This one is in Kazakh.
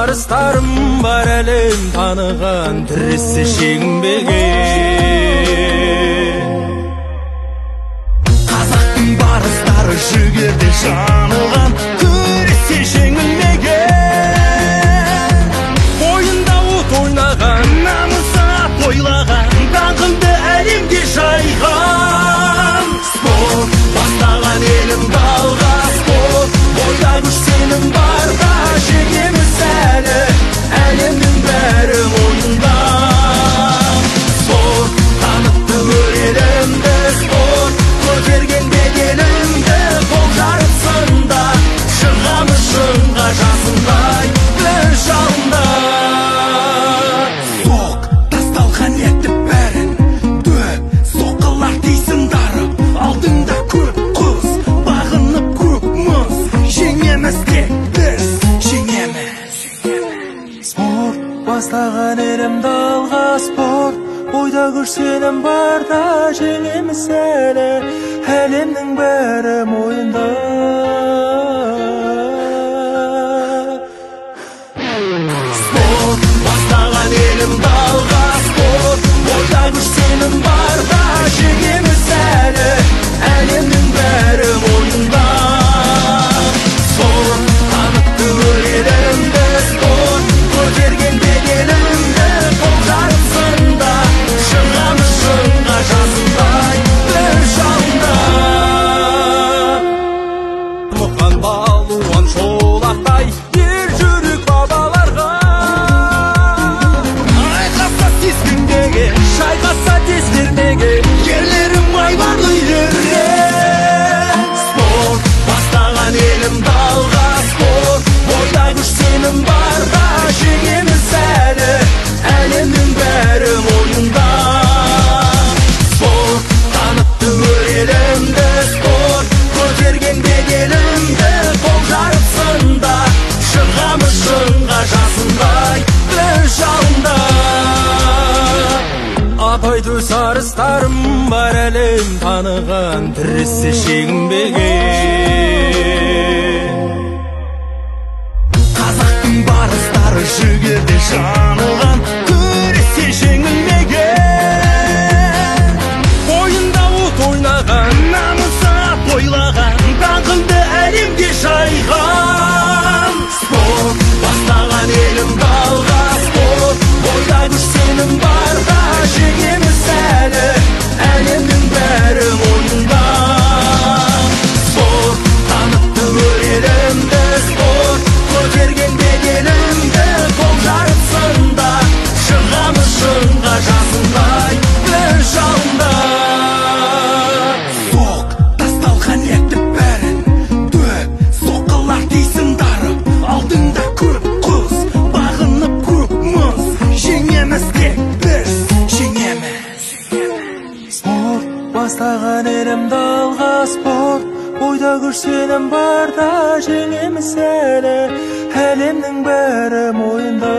жарыстарым бар, әлем таныған тірісі шегінбеген. Қазақтың барыстары жігерде жаныған, күресте жеңілмеген. Бойында от ойнаған, намысы ат ойлаған, даңқыңды әлемге жайған. Спорт бастаған елімді алға, спорт бойда күш сенім барда, жеңеміз әлі, әлемнің бәрі мойнында. Спорт танытты елімді, спорт көтерген беделімді, қол жарысында шығамыз шыңға жасындай бір жалында. Соқ тасталған етті бәрін дөп, соққылар дейсін дарып, алдыңда көп құз, бағынып көп мұз, жеңеміз тек біз, жеңеміз. спорт бастаған елімді алға, спорт бойда күш сенім барда, жеңеміз әлі, әлемнің бәрі мойында. Спорт бастаған елімді алға, спорт бойда күш сенім барда, жеңеміз әлі, әлемнің бәрі мойнында. Спорт танытты елімді, спорт көтерген беделімді, қол жарысында шығамыз шыңға жасындай бір жалында. Мұқан балуан шолақтай ер жүрек бабаларға, Айқаса тескіндеге, шайқаса тез бермеге, ерлерім айбарлы ерлер. Спорт бастаған елімді алға, спорт бойда күш сенім барда, жеңеміз әлі, әлемнің бәрі мойнында. Спорт танытты елімді, спорт көтерген беделімді, қол жарысында шығамыз шыңға жасындай бір жалында. апай төс арыстарым бар, әлем таныған тірісі шегінбеген. Қазақтың барыстары жігерде жаныған, күресте жеңілмеген. Бойында от ойнаған, намысы ат ойлаған, даңқыңды әлемге жайған. Спорт бастаған елімді алға, спорт бойда күш сенім барда, жеңеміз әлі, әлемнің бәрі мойнында. Спорт танытты елімді, спорт көтерген беделімді, қол жарысында шығамыз шыңға жасындай бір жалында. Соқ тасталған етті бәрін дөп, соққылар дейсін дарып, алдыңда көп құз, бағынып көп мұз, жеңеміз тек біз, жеңеміз. спорт бастаған елімді алға, спорт бойда күш сенім барда, жеңеміз әлі, әлемнің бәрі мойында.